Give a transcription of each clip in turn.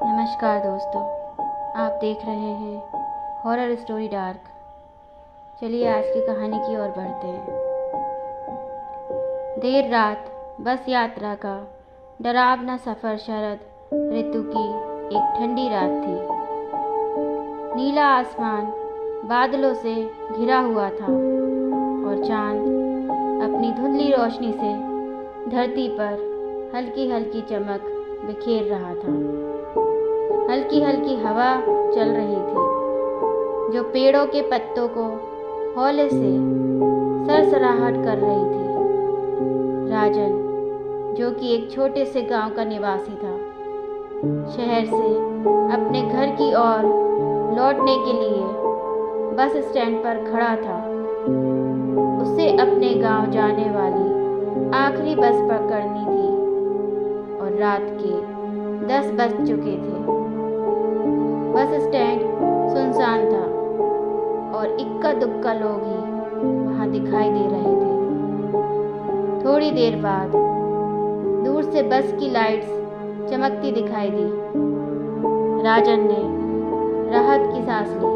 नमस्कार दोस्तों, आप देख रहे हैं हॉरर स्टोरी डार्क। चलिए आज की कहानी की ओर बढ़ते हैं। देर रात बस यात्रा का डरावना सफ़र शरद ऋतु की एक ठंडी रात थी। नीला आसमान बादलों से घिरा हुआ था और चांद अपनी धुंधली रोशनी से धरती पर हल्की हल्की चमक बिखेर रहा था। हल्की हल्की हवा चल रही थी जो पेड़ों के पत्तों को हौले से सरसराहट कर रही थी। राजन, जो कि एक छोटे से गांव का निवासी था, शहर से अपने घर की ओर लौटने के लिए बस स्टैंड पर खड़ा था। उसे अपने गांव जाने वाली आखिरी बस पकड़नी थी और रात के 10 बज चुके थे। बस स्टैंड सुनसान था और इक्का दुक्का लोग ही वहां दिखाई दे रहे थे। थोड़ी देर बाद दूर से बस की लाइट्स चमकती दिखाई दी। राजन ने राहत की सांस ली।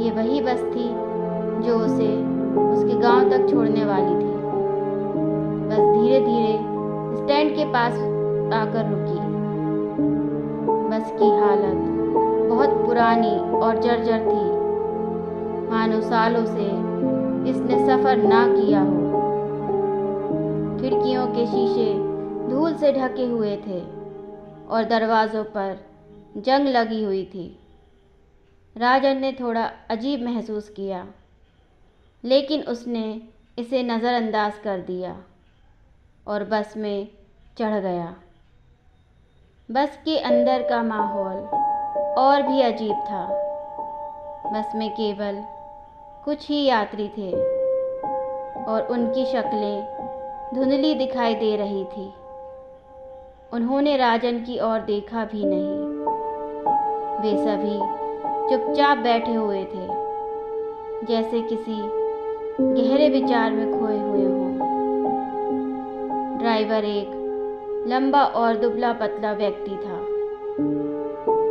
ये वही बस थी जो उसे उसके गांव तक छोड़ने वाली थी। बस धीरे धीरे स्टैंड के पास आकर रुकी। बस की हालत बहुत पुरानी और जर्जर थी, मानो सालों से इसने सफ़र ना किया हो। खिड़कियों के शीशे धूल से ढके हुए थे और दरवाज़ों पर जंग लगी हुई थी। राजन ने थोड़ा अजीब महसूस किया, लेकिन उसने इसे नज़रअंदाज कर दिया और बस में चढ़ गया। बस के अंदर का माहौल और भी अजीब था। बस में केवल कुछ ही यात्री थे और उनकी शक्लें धुंधली दिखाई दे रही थी। उन्होंने राजन की ओर देखा भी नहीं। वे सभी चुपचाप बैठे हुए थे, जैसे किसी गहरे विचार में खोए हुए हों। ड्राइवर एक लंबा और दुबला पतला व्यक्ति था,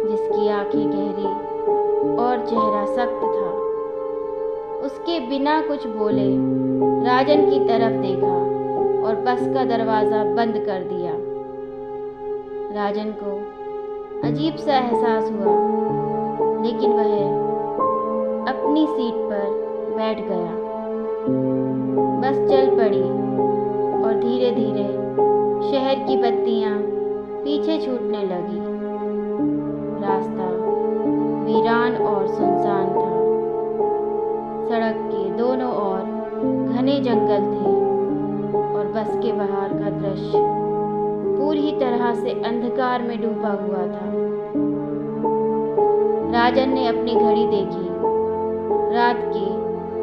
जिसकी आंखें गहरी और चेहरा सख्त था। उसके बिना कुछ बोले राजन की तरफ देखा और बस का दरवाज़ा बंद कर दिया। राजन को अजीब सा एहसास हुआ, लेकिन वह अपनी सीट पर बैठ गया। बस चल पड़ी और धीरे धीरे शहर की बत्तियां पीछे छूटने लगी। रास्ता वीरान और सुनसान था। सड़क के दोनों ओर घने जंगल थे और बस के बाहर का दृश्य पूरी तरह से अंधकार में डूबा हुआ था। राजन ने अपनी घड़ी देखी। रात के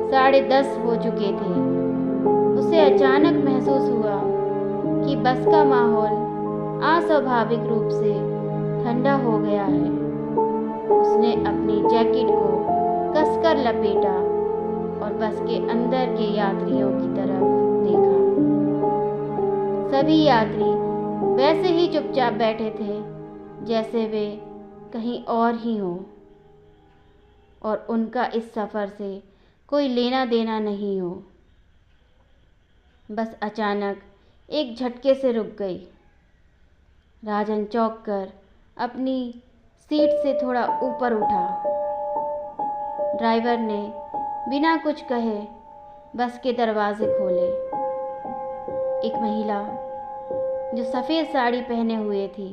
10:30 हो चुके थे। उसे अचानक महसूस हुआ कि बस का माहौल अस्वाभाविक रूप से ठंडा हो गया है। उसने अपनी जैकेट को कसकर लपेटा और बस के अंदर के यात्रियों की तरफ देखा। सभी यात्री वैसे ही चुपचाप बैठे थे, जैसे वे कहीं और ही हों और उनका इस सफ़र से कोई लेना देना नहीं हो। बस अचानक एक झटके से रुक गई। राजन चौंक कर अपनी सीट से थोड़ा ऊपर उठा। ड्राइवर ने बिना कुछ कहे बस के दरवाजे खोले। एक महिला जो सफ़ेद साड़ी पहने हुए थी,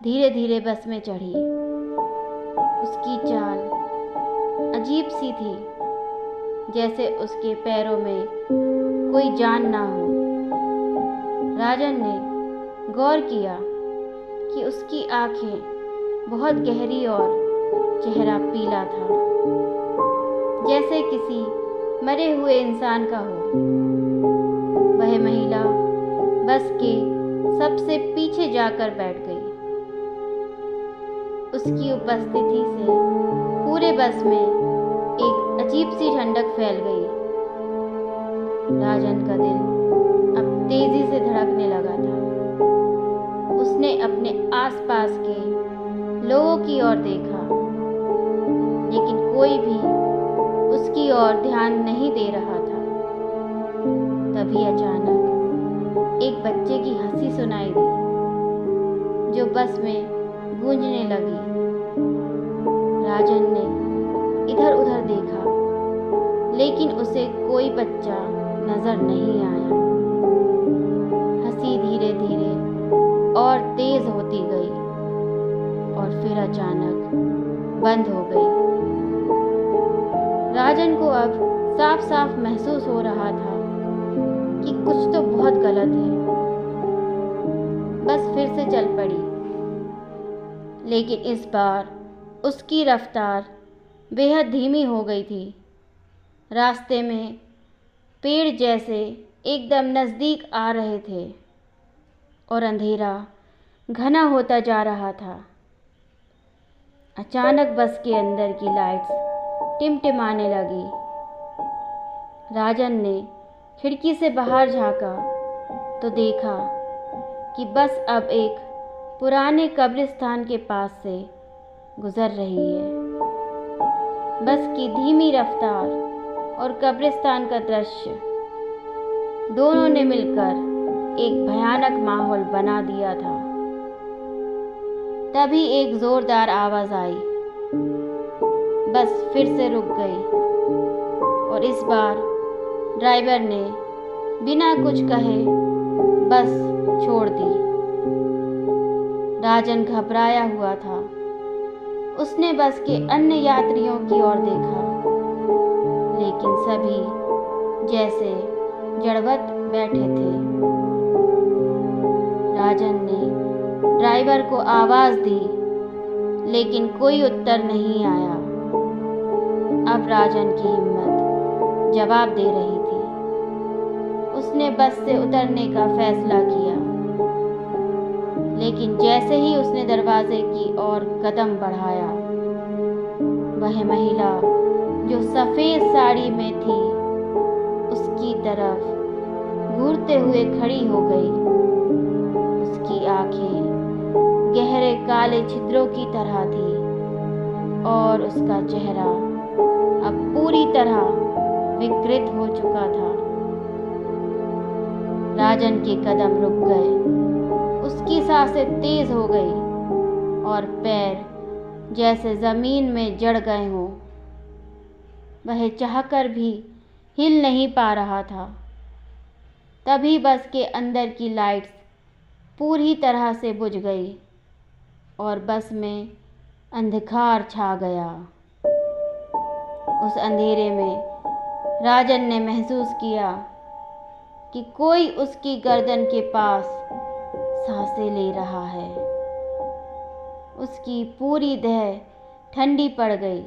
धीरे धीरे बस में चढ़ी। उसकी चाल अजीब सी थी, जैसे उसके पैरों में कोई जान ना हो। राजन ने गौर किया कि उसकी आंखें बहुत गहरी और चेहरा पीला था, जैसे किसी मरे हुए इंसान का हो। वह महिला बस के सबसे पीछे जाकर बैठ गई। उसकी उपस्थिति से पूरे बस में एक अजीब सी ठंडक फैल गई। राजन का दिल अब तेजी से धड़कने लगा था। उसने अपने आसपास के लोगों की ओर देखा, लेकिन कोई भी उसकी ओर ध्यान नहीं दे रहा था। तभी अचानक एक बच्चे की हंसी सुनाई दी, जो बस में गूंजने लगी। राजन ने इधर उधर देखा, लेकिन उसे कोई बच्चा नजर नहीं आया। हंसी धीरे धीरे और तेज होती गई और फिर अचानक बंद हो गई। राजन को अब साफ साफ महसूस हो रहा था कि कुछ तो बहुत गलत है। बस फिर से चल पड़ी, लेकिन इस बार उसकी रफ्तार बेहद धीमी हो गई थी। रास्ते में पेड़ जैसे एकदम नज़दीक आ रहे थे और अंधेरा घना होता जा रहा था। अचानक बस के अंदर की लाइट्स टिमटिमाने लगी। राजन ने खिड़की से बाहर झांका तो देखा कि बस अब एक पुराने कब्रिस्तान के पास से गुजर रही है। बस की धीमी रफ्तार और कब्रिस्तान का दृश्य दोनों ने मिलकर एक भयानक माहौल बना दिया था। तभी एक जोरदार आवाज़ आई। बस फिर से रुक गई और इस बार ड्राइवर ने बिना कुछ कहे बस छोड़ दी। राजन घबराया हुआ था। उसने बस के अन्य यात्रियों की ओर देखा, लेकिन सभी जैसे जड़वत बैठे थे। राजन ने ड्राइवर को आवाज़ दी, लेकिन कोई उत्तर नहीं आया। अब राजन की हिम्मत जवाब दे रही थी। उसने बस से उतरने का फैसला किया, लेकिन जैसे ही उसने दरवाजे की ओर कदम बढ़ाया, वह महिला जो सफ़ेद साड़ी में थी उसकी तरफ घूरते हुए खड़ी हो गई। उसकी आंखें गहरे काले छिद्रों की तरह थी और उसका चेहरा अब पूरी तरह विकृत हो चुका था। राजन के कदम रुक गए, उसकी सांसें तेज हो गई और पैर जैसे जमीन में जड़ गए हों। वह चाहकर भी हिल नहीं पा रहा था। तभी बस के अंदर की लाइट्स पूरी तरह से बुझ गई और बस में अंधकार छा गया। उस अंधेरे में राजन ने महसूस किया कि कोई उसकी गर्दन के पास सांसें ले रहा है। उसकी पूरी देह ठंडी पड़ गई।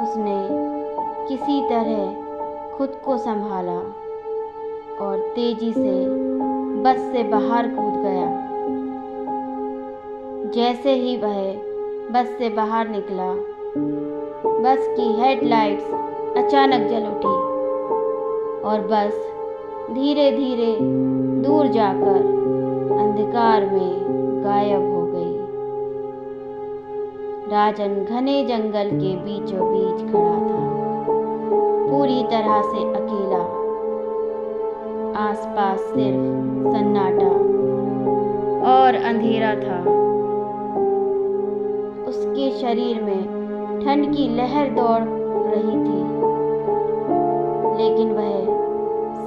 उसने किसी तरह खुद को संभाला और तेजी से बस से बाहर कूद गया। जैसे ही वह बस से बाहर निकला, बस की हेडलाइट्स अचानक जल उठी और बस धीरे धीरे दूर जाकर अंधकार में गायब हो गई। राजन घने जंगल के बीचों बीच खड़ा था, पूरी तरह से अकेला। आसपास सिर्फ सन्नाटा और अंधेरा था। उसके शरीर में ठंड की लहर दौड़ रही थी, लेकिन वह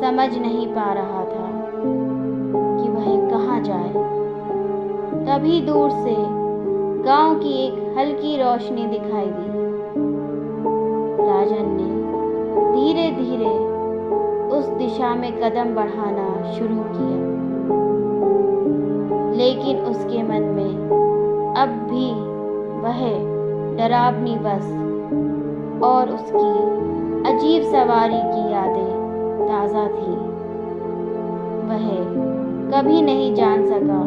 समझ नहीं पा रहा था कि वह कहाँ जाए। तभी दूर से गांव की एक हल्की रोशनी दिखाई दी। राजन ने धीरे धीरे उस दिशा में कदम बढ़ाना शुरू किया, लेकिन उसके मन में अब भी वह डरावनी बस और उसकी अजीब सवारी की यादें ताज़ा थी। वह कभी नहीं जान सका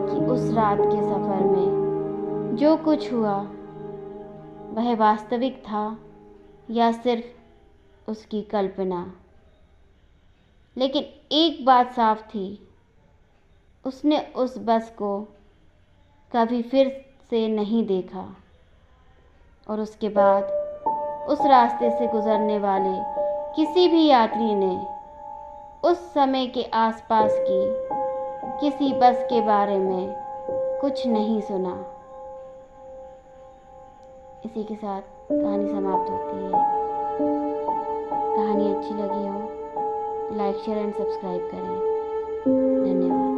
कि उस रात के सफ़र में जो कुछ हुआ वह वास्तविक था या सिर्फ उसकी कल्पना। लेकिन एक बात साफ थी, उसने उस बस को कभी फिर से नहीं देखा और उसके बाद उस रास्ते से गुजरने वाले किसी भी यात्री ने उस समय के आसपास की किसी बस के बारे में कुछ नहीं सुना। इसी के साथ कहानी समाप्त होती है। कहानी अच्छी लगी हो लाइक शेयर एंड सब्सक्राइब करें। धन्यवाद।